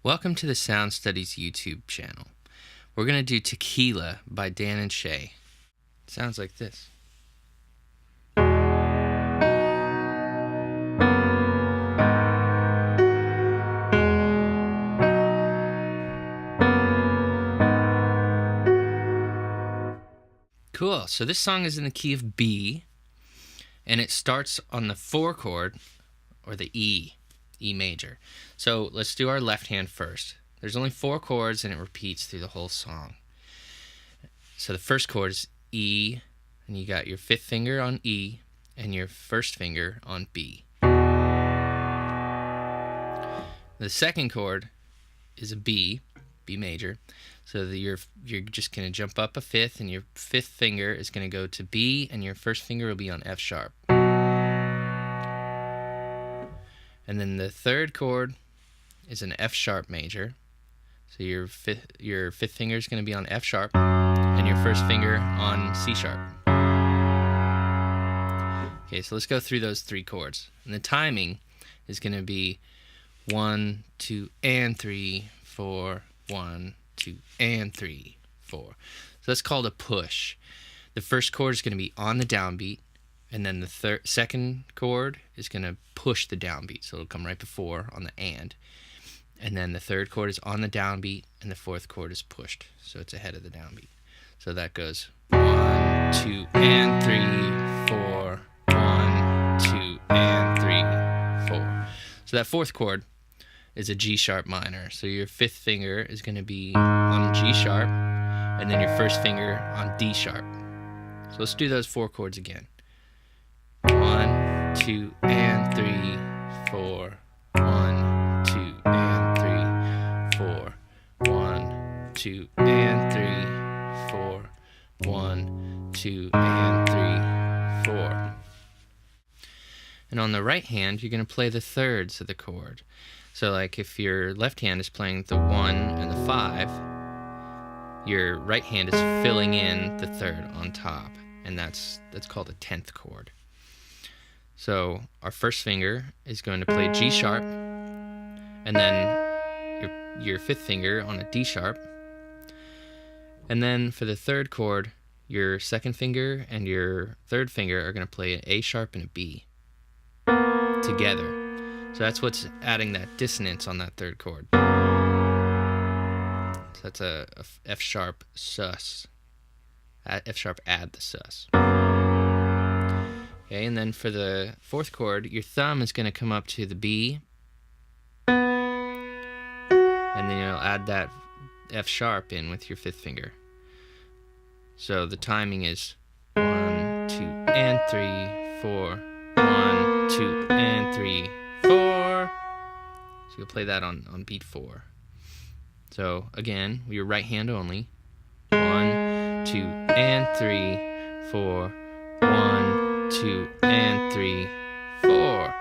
Welcome to the Sound Studies YouTube channel. We're going to do Tequila by Dan and Shay. It sounds like this. Cool, so this song is in the key of B, and it starts on the 4 chord, or the E major. So let's do our left hand first. There's only 4 chords and it repeats through the whole song. So the first chord is E, and you got your 5th finger on E and your 1st finger on B. The second chord is a B major. So you're just going to jump up a 5th, and your 5th finger is going to go to B, and your 1st finger will be on F sharp. And then the third chord is an F sharp major. So your fifth finger is going to be on F sharp, and your 1st finger on C sharp. Okay, so let's go through those 3 chords. And the timing is going to be 1, 2, and 3, 4, 1, 2, and 3, 4. So that's called a push. The first chord is going to be on the downbeat, and then the second chord is going to push the downbeat, so it'll come right before on the and then the third chord is on the downbeat, and the 4th chord is pushed, so it's ahead of the downbeat. So that goes 1, 2, and 3, 4, 1, 2, and 3, 4. So that 4th chord is a G sharp minor, so your 5th finger is going to be on G sharp, and then your 1st finger on D sharp. So let's do those 4 chords again. 1, 2, and 3, 4, 1, 2, and 3, 4, 1, 2, and 3, 4, 1, 2, and 3, 4. And on the right hand, you're going to play the thirds of the chord. So like if your left hand is playing the 1 and the 5, your right hand is filling in the 3rd on top, and that's called a 10th chord. So our 1st finger is going to play G sharp, and then your 5th finger on a D sharp. And then for the 3rd chord, your 2nd finger and your 3rd finger are going to play an A sharp and a B together. So that's what's adding that dissonance on that 3rd chord. So that's a F sharp sus. F sharp add the sus. Okay, and then for the 4th chord, your thumb is going to come up to the B, and then you'll add that F sharp in with your 5th finger. So the timing is 1, 2, and 3, 4, 1, 2, and 3, 4. So you'll play that on beat 4. So again, your right hand only. 1, 2, and 3, 4, 1, 2, and 3, 4.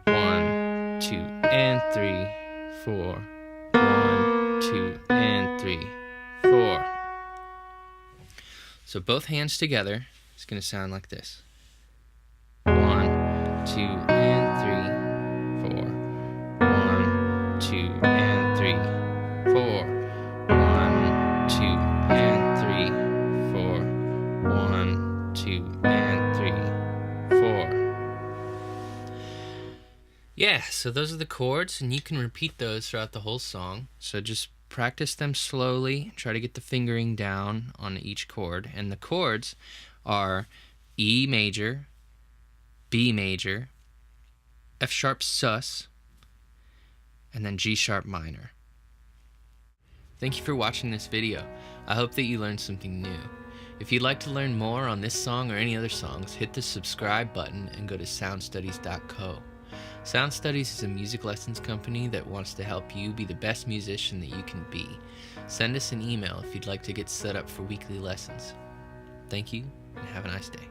1, 2, and 3, 4. 1, 2, and 3, 4. So both hands together, it's going to sound like this. 1, 2, and 3, 4. 1, 2, and 3, 4. 1, 2, and 3, 4. 1, 2, and 3, 4. Yeah, so those are the chords, and you can repeat those throughout the whole song. So just practice them slowly, try to get the fingering down on each chord. And the chords are E major, B major, F sharp sus, and then G sharp minor. Thank you for watching this video. I hope that you learned something new. If you'd like to learn more on this song or any other songs, hit the subscribe button and go to soundstudies.co. Sound Studies is a music lessons company that wants to help you be the best musician that you can be. Send us an email if you'd like to get set up for weekly lessons. Thank you, and have a nice day.